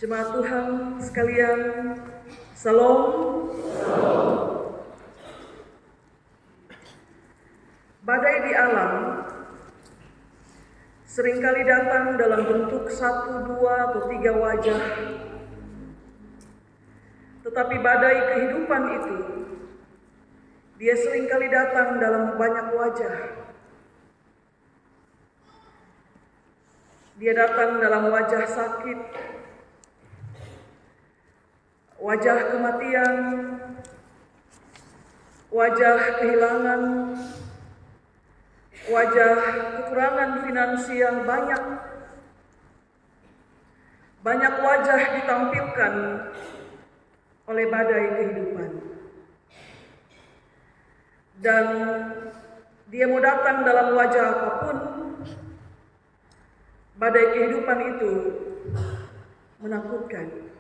Jemaat Tuhan sekalian, Salam. Badai di alam seringkali datang dalam bentuk 1, 2, atau 3 wajah. Tetapi badai kehidupan itu, dia seringkali datang dalam banyak wajah. Dia datang dalam wajah sakit, wajah kematian, wajah kehilangan, wajah kekurangan finansial banyak. Banyak wajah ditampilkan oleh badai kehidupan. Dan dia mau datang dalam wajah apapun, badai kehidupan itu menakutkan.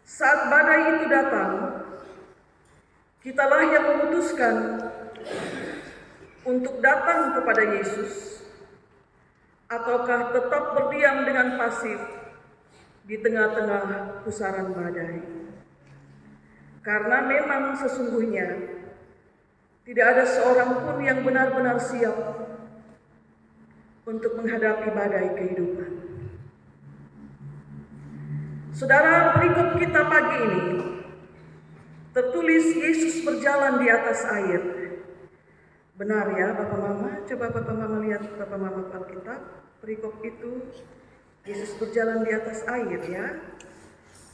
Saat badai itu datang, kitalah yang memutuskan untuk datang kepada Yesus, ataukah tetap berdiam dengan pasif di tengah-tengah pusaran badai. Karena memang sesungguhnya tidak ada seorang pun yang benar-benar siap untuk menghadapi badai kehidupan. Saudara, berikut kita pagi ini tertulis Yesus berjalan di atas air. Benar ya Bapak Mama? Coba Bapak Mama lihat Bapak Mama Alkitab. Perikop itu Yesus berjalan di atas air ya.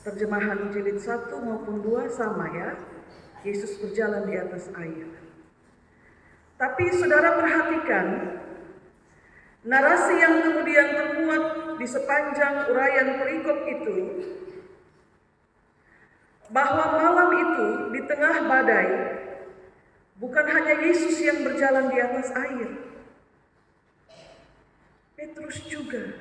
Terjemahan jilid 1 maupun 2 sama ya. Yesus berjalan di atas air. Tapi saudara perhatikan narasi yang kemudian termuat di sepanjang uraian perikop itu, bahwa malam itu di tengah badai bukan hanya Yesus yang berjalan di atas air, Petrus juga.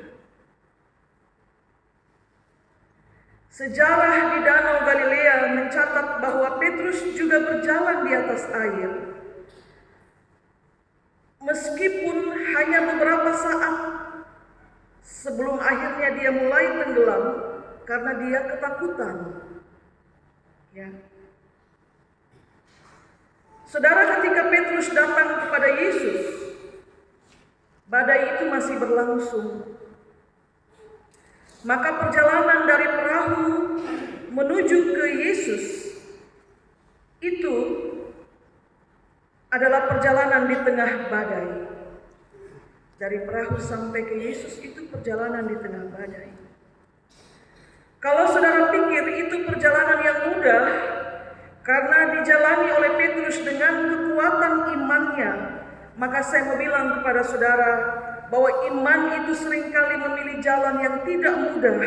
Sejarah di Danau Galilea mencatat bahwa Petrus juga berjalan di atas air, meskipun hanya beberapa saat sebelum akhirnya dia mulai tenggelam karena dia ketakutan. Ya. Saudara, ketika Petrus datang kepada Yesus, badai itu masih berlangsung. Maka perjalanan dari perahu menuju ke Yesus itu adalah perjalanan di tengah badai. Dari perahu sampai ke Yesus itu perjalanan di tengah badai. Kalau saudara pikir itu perjalanan yang mudah karena dijalani oleh Petrus dengan kekuatan imannya, maka saya mau bilang kepada saudara bahwa iman itu seringkali memilih jalan yang tidak mudah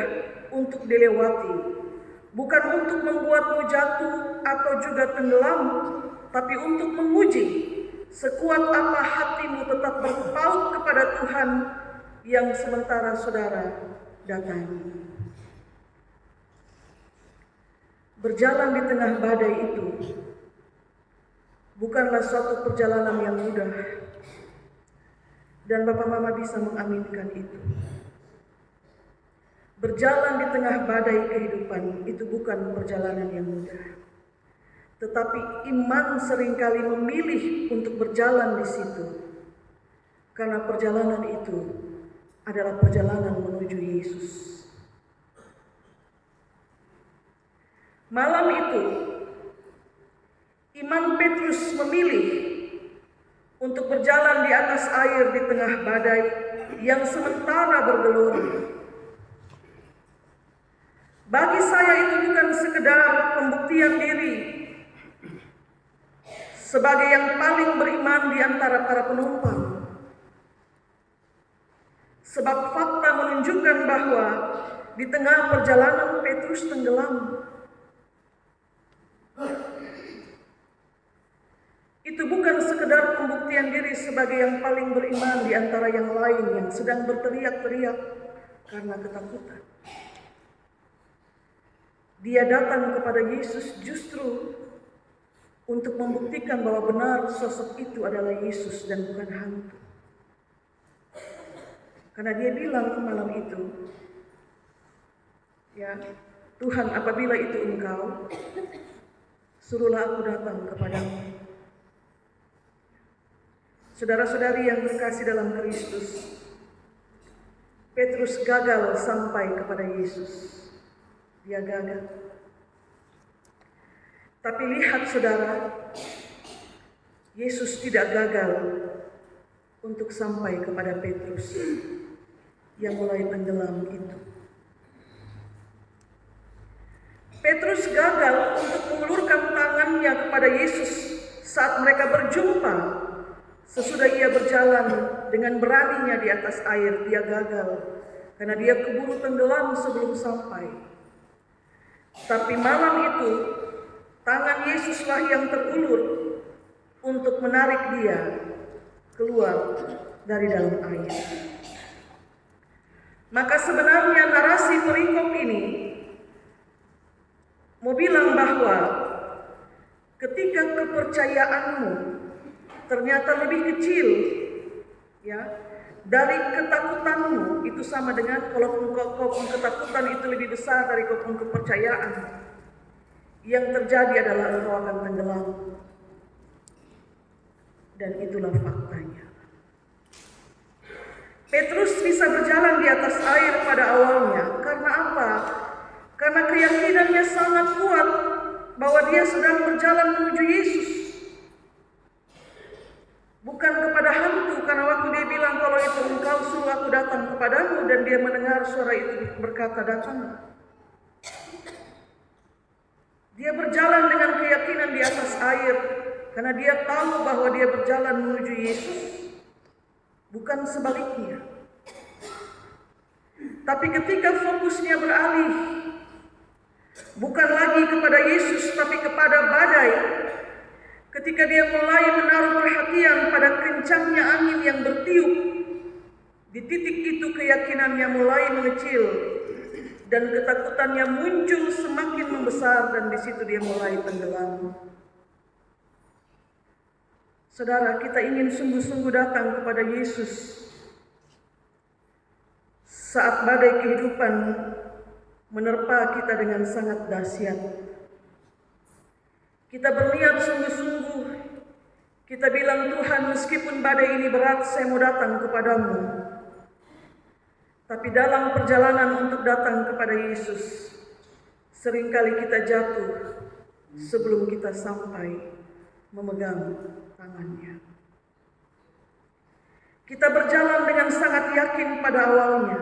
untuk dilewati. Bukan untuk membuatmu jatuh atau juga tenggelam, tapi untuk menguji sekuat apa hatimu tetap berpaut kepada Tuhan yang sementara saudara datangi. Berjalan di tengah badai itu bukanlah suatu perjalanan yang mudah. Dan Bapak Mama bisa mengaminkan itu. Berjalan di tengah badai kehidupan itu bukan perjalanan yang mudah. Tetapi iman seringkali memilih untuk berjalan di situ. Karena perjalanan itu adalah perjalanan menuju Yesus. Malam itu, iman Petrus memilih untuk berjalan di atas air di tengah badai yang sementara bergelora. Bagi saya itu bukan sekedar pembuktian diri sebagai yang paling beriman di antara para penumpang. Sebab fakta menunjukkan bahwa di tengah perjalanan Petrus tenggelam. Itu bukan sekedar pembuktian diri sebagai yang paling beriman di antara yang lain yang sedang berteriak-teriak karena ketakutan. Dia datang kepada Yesus justru untuk membuktikan bahwa benar sosok itu adalah Yesus dan bukan hantu. Karena dia bilang malam itu, ya, Tuhan, apabila itu Engkau, suruhlah aku datang kepadamu. Saudara-saudari yang terkasih dalam Kristus, Petrus gagal sampai kepada Yesus. Dia gagal. Tapi lihat saudara, Yesus tidak gagal untuk sampai kepada Petrus yang mulai tenggelam itu. Petrus gagal untuk mengulurkan tangannya kepada Yesus saat mereka berjumpa. Sesudah ia berjalan dengan beraninya di atas air, dia gagal karena dia keburu tenggelam sebelum sampai. Tapi malam itu, tangan Yesuslah yang terulur untuk menarik dia keluar dari dalam air. Maka sebenarnya narasi perikop ini mau bilang bahwa ketika kepercayaanmu ternyata lebih kecil, ya, dari ketakutanmu, itu sama dengan kalau kokong ketakutan itu lebih besar dari kokong kepercayaan, yang terjadi adalah engkau akan tenggelam. Dan itulah faktanya. Petrus bisa berjalan di atas air pada awalnya. Karena apa? Karena keyakinannya sangat kuat bahwa dia sedang berjalan menuju Yesus. Bukan kepada hantu, karena waktu dia bilang kalau itu engkau suruh aku datang kepadamu, dan dia mendengar suara itu berkata datang. Dia berjalan dengan keyakinan di atas air karena dia tahu bahwa dia berjalan menuju Yesus, bukan sebaliknya. Tapi ketika fokusnya beralih, bukan lagi kepada Yesus tapi kepada badai, ketika dia mulai menaruh perhatian pada kencangnya angin yang bertiup, di titik itu keyakinannya mulai mengecil dan ketakutannya muncul semakin membesar, dan di situ dia mulai tenggelam. Saudara, kita ingin sungguh-sungguh datang kepada Yesus saat badai kehidupan menerpa kita dengan sangat dahsyat. Kita berniat sungguh-sungguh, kita bilang, Tuhan, meskipun badai ini berat, saya mau datang kepadamu. Tapi dalam perjalanan untuk datang kepada Yesus, seringkali kita jatuh sebelum kita sampai memegang tangannya. Kita berjalan dengan sangat yakin pada awalnya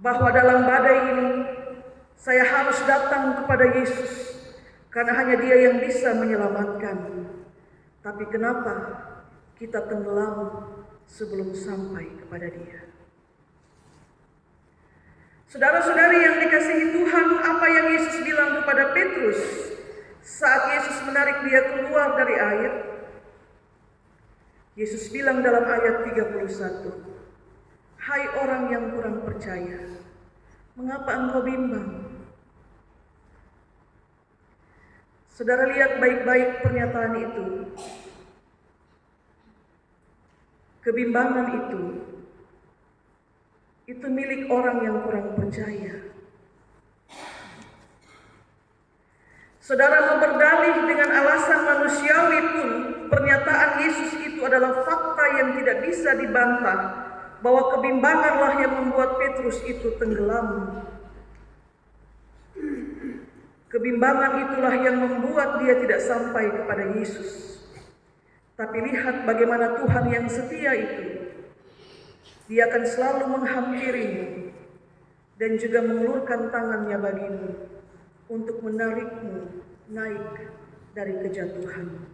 bahwa dalam badai ini saya harus datang kepada Yesus karena hanya Dia yang bisa menyelamatkan. Tapi kenapa kita tenggelam sebelum sampai kepada Dia? Saudara-saudari yang dikasihi Tuhan, apa yang Yesus bilang kepada Petrus saat Yesus menarik dia keluar dari air? Yesus bilang dalam ayat 31, "Hai orang yang kurang percaya, mengapa engkau bimbang?" Saudara lihat baik-baik pernyataan itu. Kebimbangan itu milik orang yang kurang percaya. Saudara mau berdalih dengan alasan manusiawi pun, pernyataan Yesus itu adalah fakta yang tidak bisa dibantah, bahwa kebimbanganlah yang membuat Petrus itu tenggelam. Kebimbangan itulah yang membuat dia tidak sampai kepada Yesus. Tapi lihat bagaimana Tuhan yang setia itu. Dia akan selalu menghampirimu dan juga mengulurkan tangannya bagimu untuk menarikmu naik dari kejatuhan.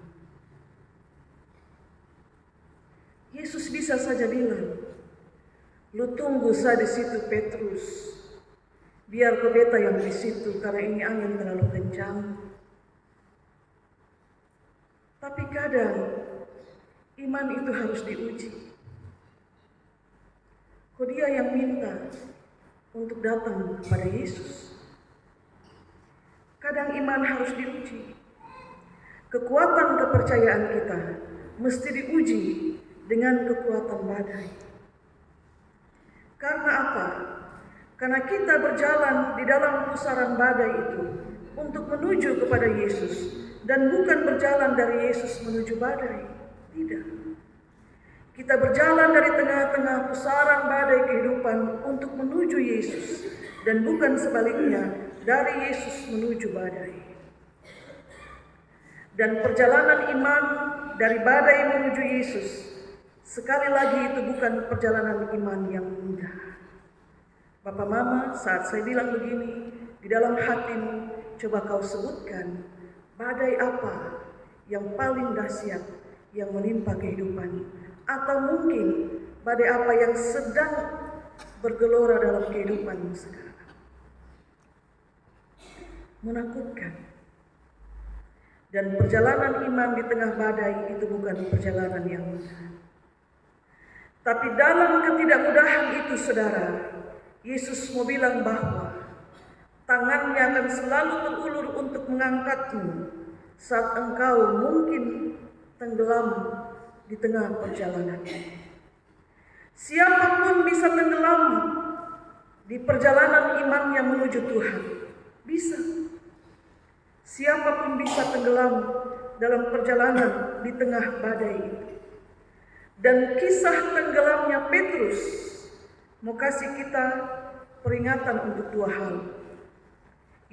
Yesus bisa saja bilang, "Lu tunggu saja di situ Petrus, biar kau beta yang di situ karena ini angin terlalu kencang." Tapi kadang iman itu harus diuji. Kok dia yang minta untuk datang kepada Yesus? Kadang iman harus diuji. Kekuatan kepercayaan kita mesti diuji dengan kekuatan badai. Karena apa? Karena kita berjalan di dalam pusaran badai itu untuk menuju kepada Yesus, dan bukan berjalan dari Yesus menuju badai. Tidak. Kita berjalan dari tengah-tengah pusaran badai kehidupan untuk menuju Yesus, dan bukan sebaliknya dari Yesus menuju badai. Dan perjalanan iman dari badai menuju Yesus, sekali lagi itu bukan perjalanan iman yang mudah. Bapak Mama, saat saya bilang begini, di dalam hatimu coba kau sebutkan badai apa yang paling dahsyat yang menimpa kehidupan, atau mungkin badai apa yang sedang bergelora dalam kehidupanmu sekarang. Menakutkan. Dan perjalanan iman di tengah badai itu bukan perjalanan yang mudah. Tapi dalam ketidakmudahan itu, saudara, Yesus mau bilang bahwa tangannya akan selalu terulur untuk mengangkatmu saat engkau mungkin tenggelam di tengah perjalanan. Siapapun bisa tenggelam di perjalanan imannya menuju Tuhan. Bisa. Siapapun bisa tenggelam dalam perjalanan di tengah badai itu. Dan kisah tenggelamnya Petrus mau kasih kita peringatan untuk dua hal.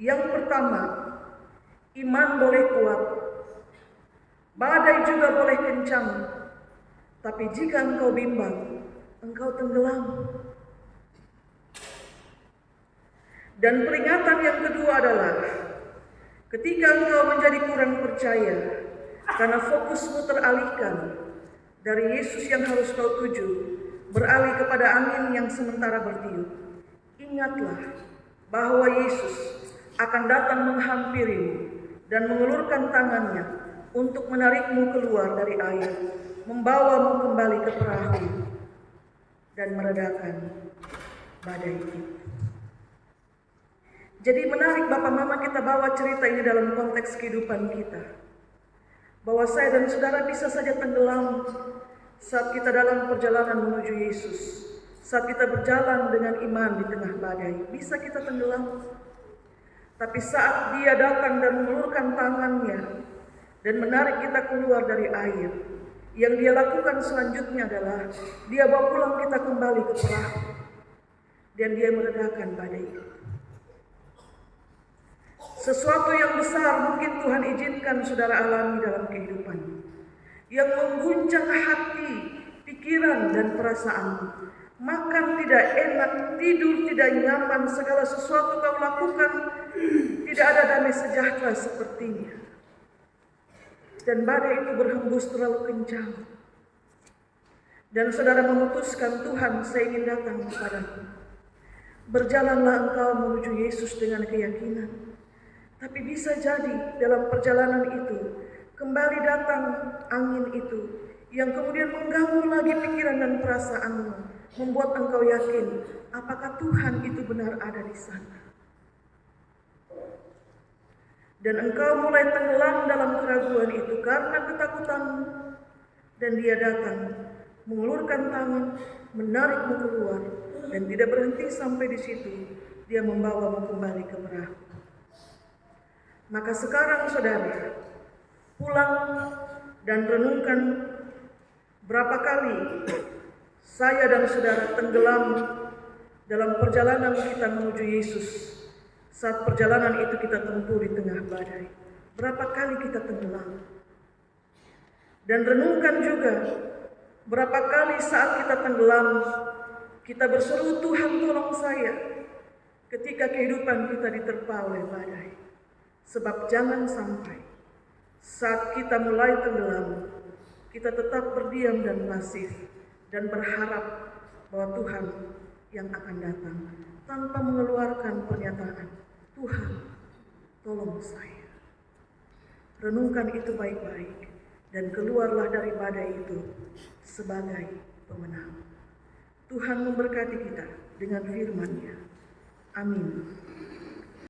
Yang pertama, iman boleh kuat, badai juga boleh kencang, tapi jika engkau bimbang, engkau tenggelam. Dan peringatan yang kedua adalah, ketika engkau menjadi kurang percaya, karena fokusmu teralihkan dari Yesus yang harus kau tuju, beralih kepada angin yang sementara bertiup. Ingatlah bahwa Yesus akan datang menghampirimu dan mengulurkan tangannya untuk menarikmu keluar dari air, membawamu kembali ke perahu, dan meredakan badai itu. Jadi menarik Bapak Mama kita bawa cerita ini dalam konteks kehidupan kita. Bahwa saya dan saudara bisa saja tenggelam saat kita dalam perjalanan menuju Yesus. Saat kita berjalan dengan iman di tengah badai, bisa kita tenggelam. Tapi saat Dia datang dan mengulurkan tangannya dan menarik kita keluar dari air, yang Dia lakukan selanjutnya adalah Dia bawa pulang kita kembali ke perahu, dan Dia meredakan badai itu. Sesuatu yang besar mungkin Tuhan izinkan saudara alami dalam kehidupan, yang mengguncang hati, pikiran, dan perasaan. Makan tidak enak, tidur tidak nyaman, segala sesuatu kau lakukan tidak ada damai sejahtera sepertinya. Dan badai itu berhembus terlalu kencang. Dan saudara memutuskan, Tuhan, saya ingin datang kepadamu. Berjalanlah engkau menuju Yesus dengan keyakinan. Tapi bisa jadi dalam perjalanan itu kembali datang angin itu yang kemudian mengganggu lagi pikiran dan perasaanmu, membuat engkau yakin apakah Tuhan itu benar ada di sana. Dan engkau mulai tenggelam dalam keraguan itu karena ketakutanmu, dan Dia datang mengulurkan tangan, menarikmu keluar, dan tidak berhenti sampai di situ. Dia membawamu kembali ke perahu. Maka sekarang saudara, pulang dan renungkan berapa kali saya dan saudara tenggelam dalam perjalanan kita menuju Yesus. Saat perjalanan itu kita tempuh di tengah badai, berapa kali kita tenggelam. Dan renungkan juga berapa kali saat kita tenggelam, kita berseru, Tuhan tolong saya, ketika kehidupan kita diterpa oleh badai. Sebab jangan sampai saat kita mulai tenggelam, kita tetap berdiam dan pasif dan berharap bahwa Tuhan yang akan datang tanpa mengeluarkan pernyataan, Tuhan tolong saya. Renungkan itu baik-baik dan keluarlah dari badai itu sebagai pemenang. Tuhan memberkati kita dengan firman-Nya. Amin.